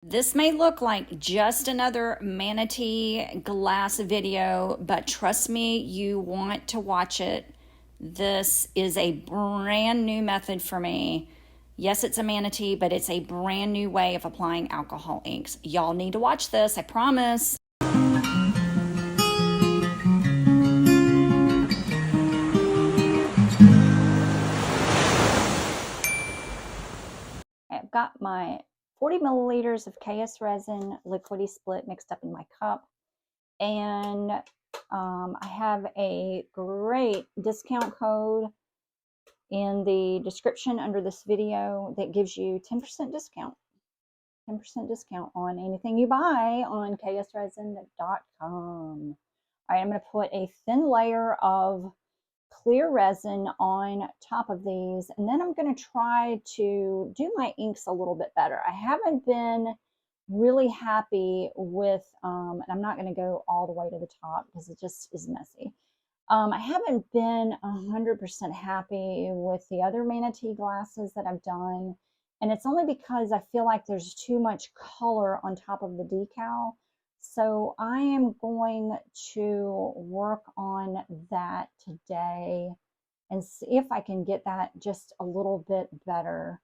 This may look like just another manatee glass video, but trust me, you want to watch it. This is a brand new method for me. Yes, it's a manatee, but it's a brand new way of applying alcohol inks. Y'all need to watch this, I promise. I've got my 40 milliliters of KSRESIN liquidy split mixed up in my cup. And I have a great discount code in the description under this video that gives you 10% discount. 10% discount on anything you buy on ksresin.com. All right, I'm going to put a thin layer of clear resin on top of these, and then I'm going to try to do my inks a little bit better. I haven't been really happy with, and I'm not going to go all the way to the top because it just is messy. I haven't been 100% happy with the other manatee glasses that I've done, and it's only because I feel like there's too much color on top of the decal. So I am going to work on that today and see if I can get that just a little bit better.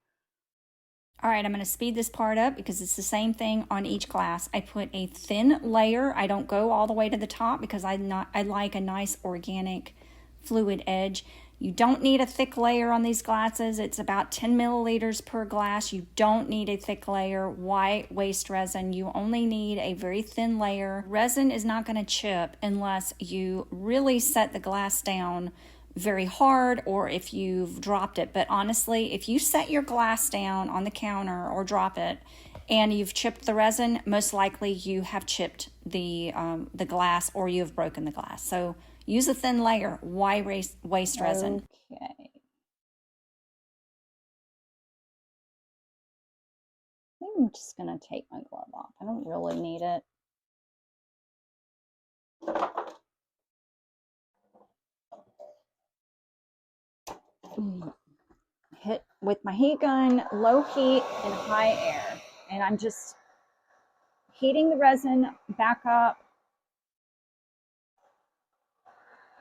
All right, I'm going to speed this part up because it's the same thing on each glass. I put a thin layer. I don't go all the way to the top because I like a nice organic fluid edge. You don't need a thick layer on these glasses. It's about 10 milliliters per glass. You don't need a thick layer. Why waste resin? You only need a very thin layer. Resin is not going to chip unless you really set the glass down very hard or if you've dropped it. But honestly, if you set your glass down on the counter or drop it and you've chipped the resin, most likely you have chipped the glass or you have broken the glass. So use a thin layer. Why waste resin? Okay. I'm just going to take my glove off. I don't really need it. Hit with my heat gun, low heat and high air. And I'm just heating the resin back up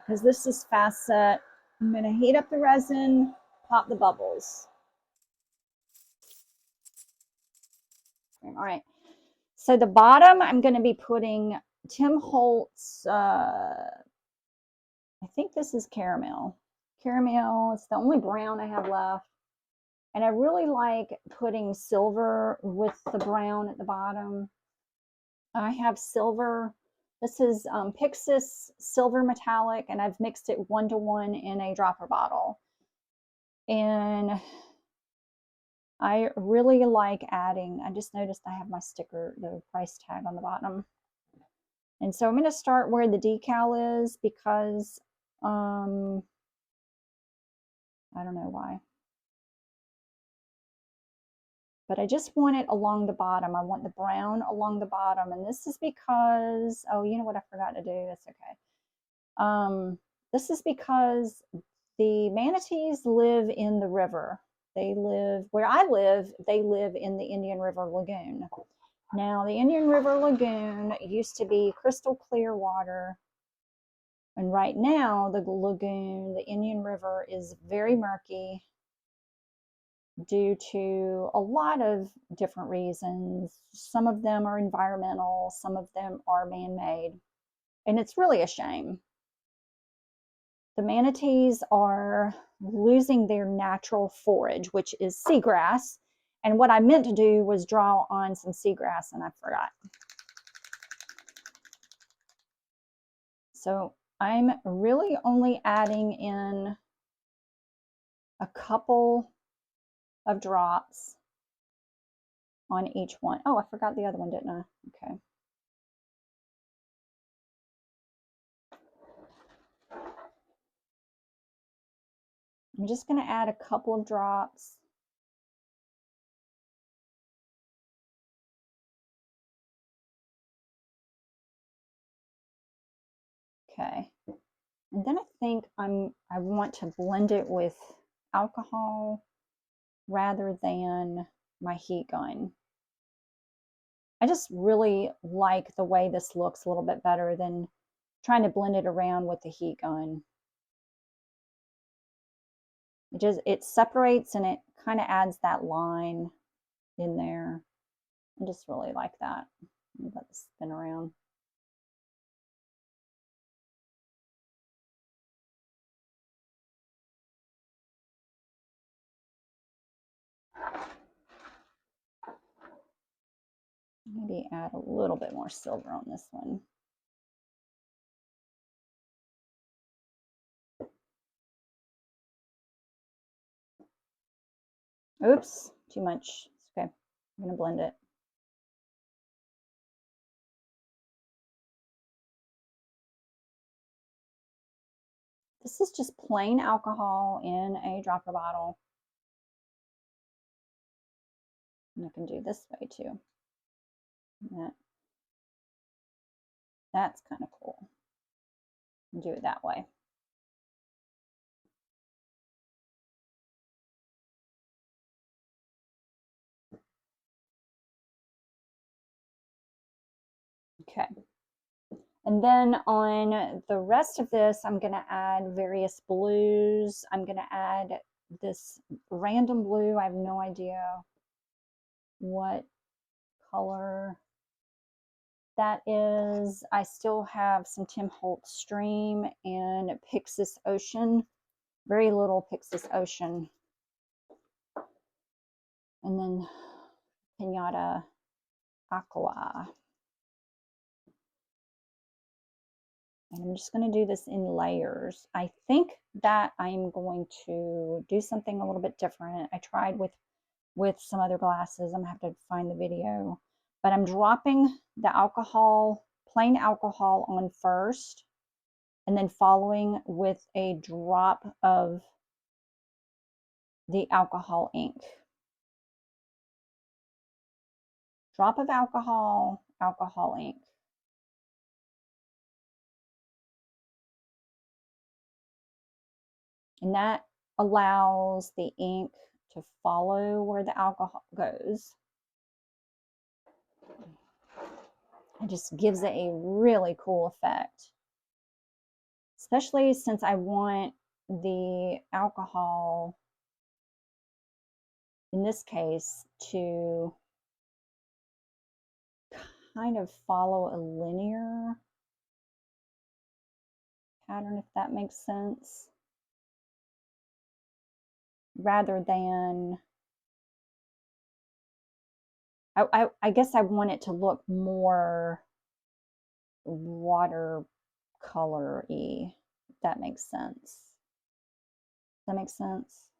because this is fast set. I'm going to heat up the resin, pop the bubbles. All right. So the bottom, I'm going to be putting Tim Holtz, I think this is caramel. Caramel, it's the only brown I have left. And I really like putting silver with the brown at the bottom. I have silver. This is Pixis Silver Metallic, and I've mixed it 1-to-1 in a dropper bottle. And I really like adding, I just noticed I have my sticker, the price tag on the bottom. And so I'm going to start where the decal is because I don't know why. But I just want it along the bottom. I want the brown along the bottom. And this is because, oh, you know what I forgot to do? That's okay. This is because the manatees live in the river. They live, where I live, they live in the Indian River Lagoon. Now, the Indian River Lagoon used to be crystal clear water. And right now, the lagoon, the Indian River, is very murky due to a lot of different reasons. Some of them are environmental, some of them are man-made, and it's really a shame. The manatees are losing their natural forage, which is seagrass, and what I meant to do was draw on some seagrass and I forgot. So I'm really only adding in a couple of drops on each one. Oh, I forgot the other one, didn't I? Okay. I'm just going to add a couple of drops. Okay. And then I think I want to blend it with alcohol rather than my heat gun. I just really like the way this looks a little bit better than trying to blend it around with the heat gun. It separates and it kind of adds that line in there. I just really like that. Let this spin around. Maybe add a little bit more silver on this one. Oops, too much. It's okay. I'm gonna blend it. This is just plain alcohol in a dropper bottle. And I can do this way too. That's kind of cool. Do it that way. Okay. And then on the rest of this, I'm going to add various blues. I'm going to add this random blue. I have no idea what color that is. I still have some Tim Holtz Stream and Pixis Ocean. Very little Pixis Ocean. And then Pinata Aqua. And I'm just going to do this in layers. I think that I'm going to do something a little bit different. I tried with some other glasses. I'm going to have to find the video. But I'm dropping the alcohol, plain alcohol on first, and then following with a drop of the alcohol ink. Drop of alcohol, alcohol ink. And that allows the ink to follow where the alcohol goes. It just gives it a really cool effect. Especially since I want the alcohol, in this case, to kind of follow a linear pattern, if that makes sense. Rather than, I guess I want it to look more watercolor-y, if that makes sense. Does that make sense?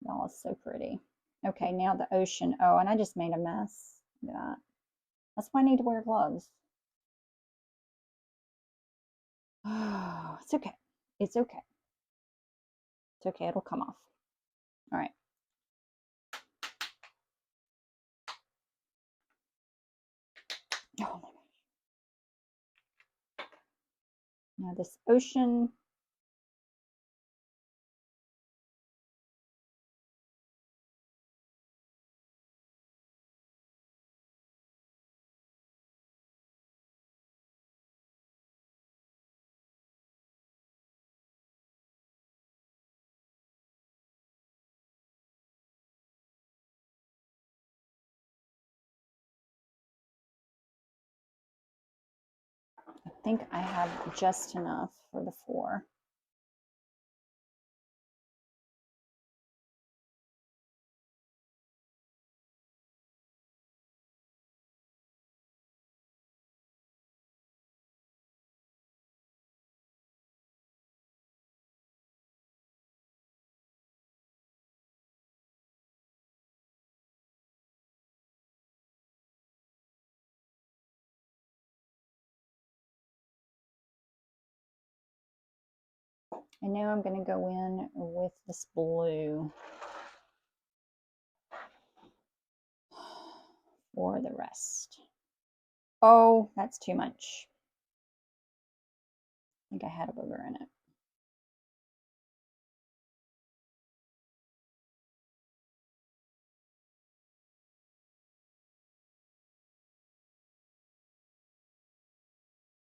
Y'all, it's so pretty. Okay, now the ocean. Oh, and I just made a mess. Look at that. That's why I need to wear gloves. Oh, it's okay. It's okay. It's okay. It'll come off. All right. Oh my gosh. Now this ocean. I think I have just enough for the 4. And now I'm going to go in with this blue for the rest. Oh, that's too much. I think I had a booger in it.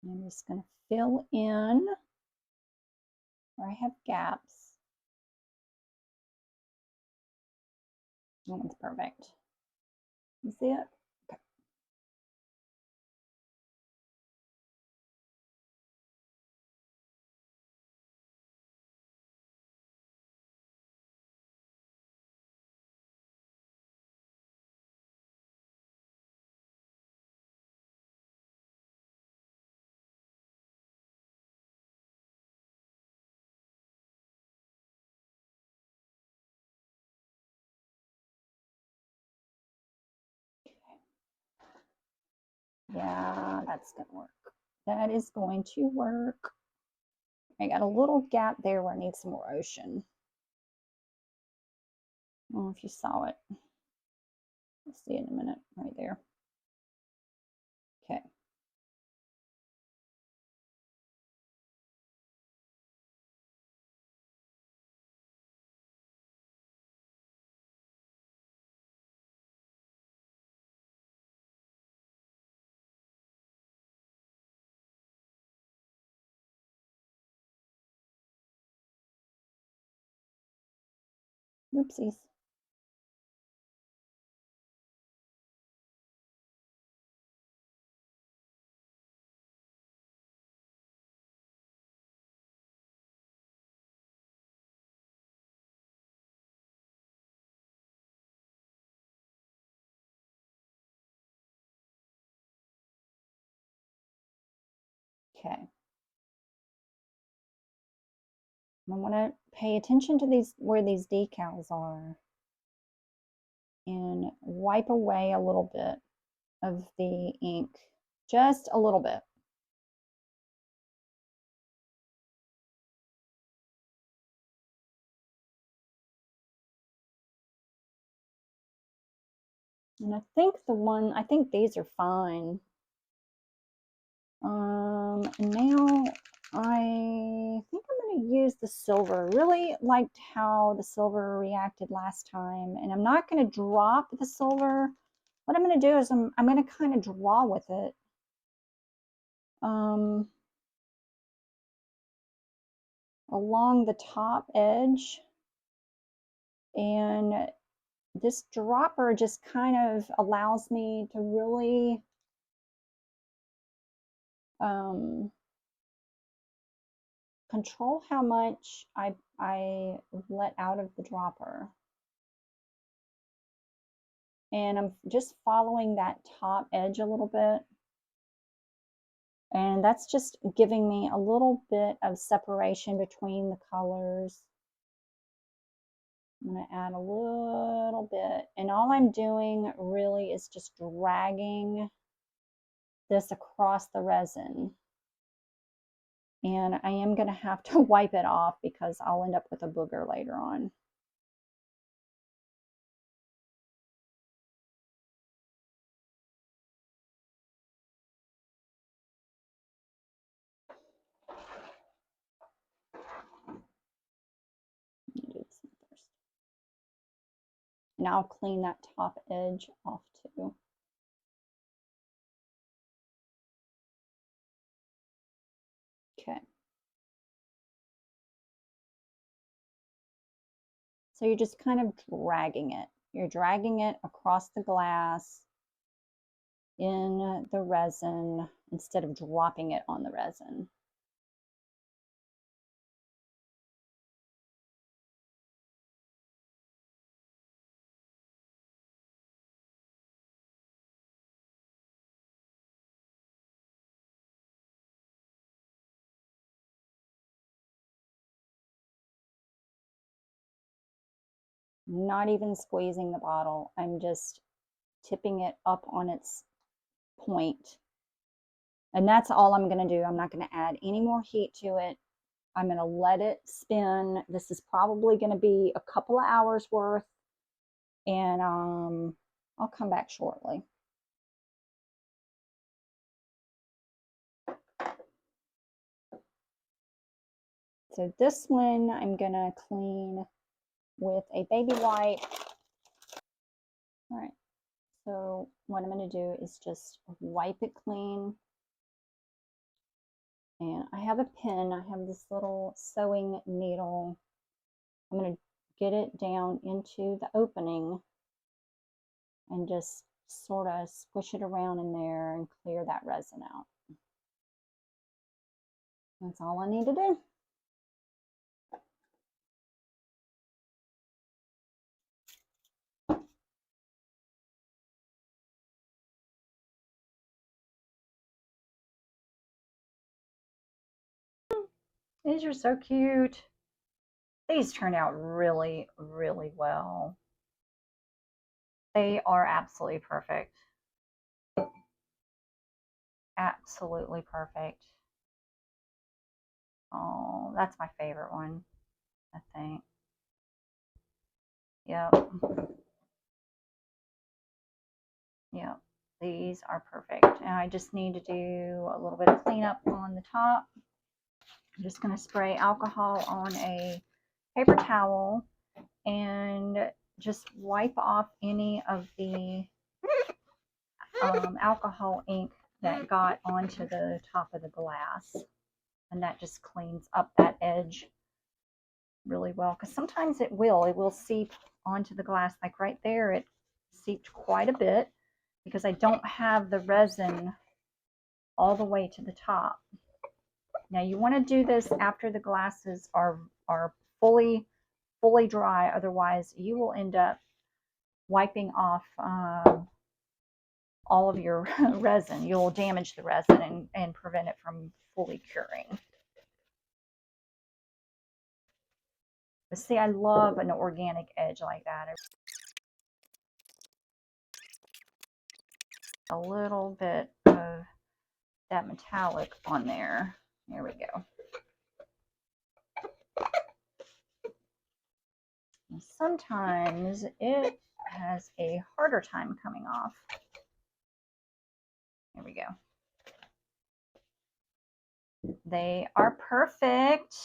I'm just going to fill in where I have gaps. That one's perfect. You see it? Okay. Yeah, that's going to work. That is going to work. I got a little gap there where I need some more ocean. I don't know if you saw it. We'll see it in a minute, right there. Okay. Oopsies. Okay. I want to pay attention to these, where these decals are, and wipe away a little bit of the ink, just a little bit. And I think these are fine. And now I think I'm going to use the silver. Really liked how the silver reacted last time, and I'm not going to drop the silver. What I'm going to do is I'm going to kind of draw with it. Along the top edge, and this dropper just kind of allows me to really control how much I let out of the dropper. And I'm just following that top edge a little bit. And that's just giving me a little bit of separation between the colors. I'm going to add a little bit. And all I'm doing really is just dragging this across the resin. And I am going to have to wipe it off because I'll end up with a booger later on. And I'll clean that top edge off too. Okay. So you're just kind of dragging it. You're dragging it across the glass in the resin instead of dropping it on the resin. Not even squeezing the bottle. I'm just tipping it up on its point. And that's all I'm going to do. I'm not going to add any more heat to it. I'm going to let it spin. This is probably going to be a couple of hours worth. And I'll come back shortly. So this one I'm going to clean with a baby wipe. All right. So what I'm going to do is just wipe it clean. And I have a pin. I have this little sewing needle. I'm going to get it down into the opening and just sort of squish it around in there and clear that resin out. That's all I need to do. These are so cute. These turned out really, really well. They are absolutely perfect. Absolutely perfect. Oh, that's my favorite one, I think. Yep. Yep. These are perfect. And I just need to do a little bit of cleanup on the top. I'm just going to spray alcohol on a paper towel and just wipe off any of the alcohol ink that got onto the top of the glass. And that just cleans up that edge really well, because sometimes it will seep onto the glass. Like right there, it seeped quite a bit because I don't have the resin all the way to the top. Now you want to do this after the glasses are fully dry, otherwise you will end up wiping off all of your resin. You'll damage the resin and prevent it from fully curing. But see, I love an organic edge like that. A little bit of that metallic on there. There we go. And sometimes it has a harder time coming off. There we go. They are perfect.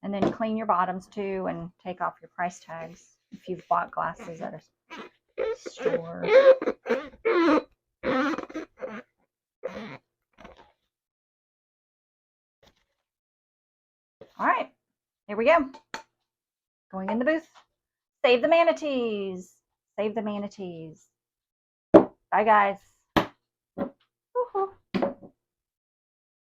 And then clean your bottoms too and take off your price tags if you've bought glasses at a store. All right, here we go. Going in the booth. Save the manatees. Save the manatees. Bye, guys.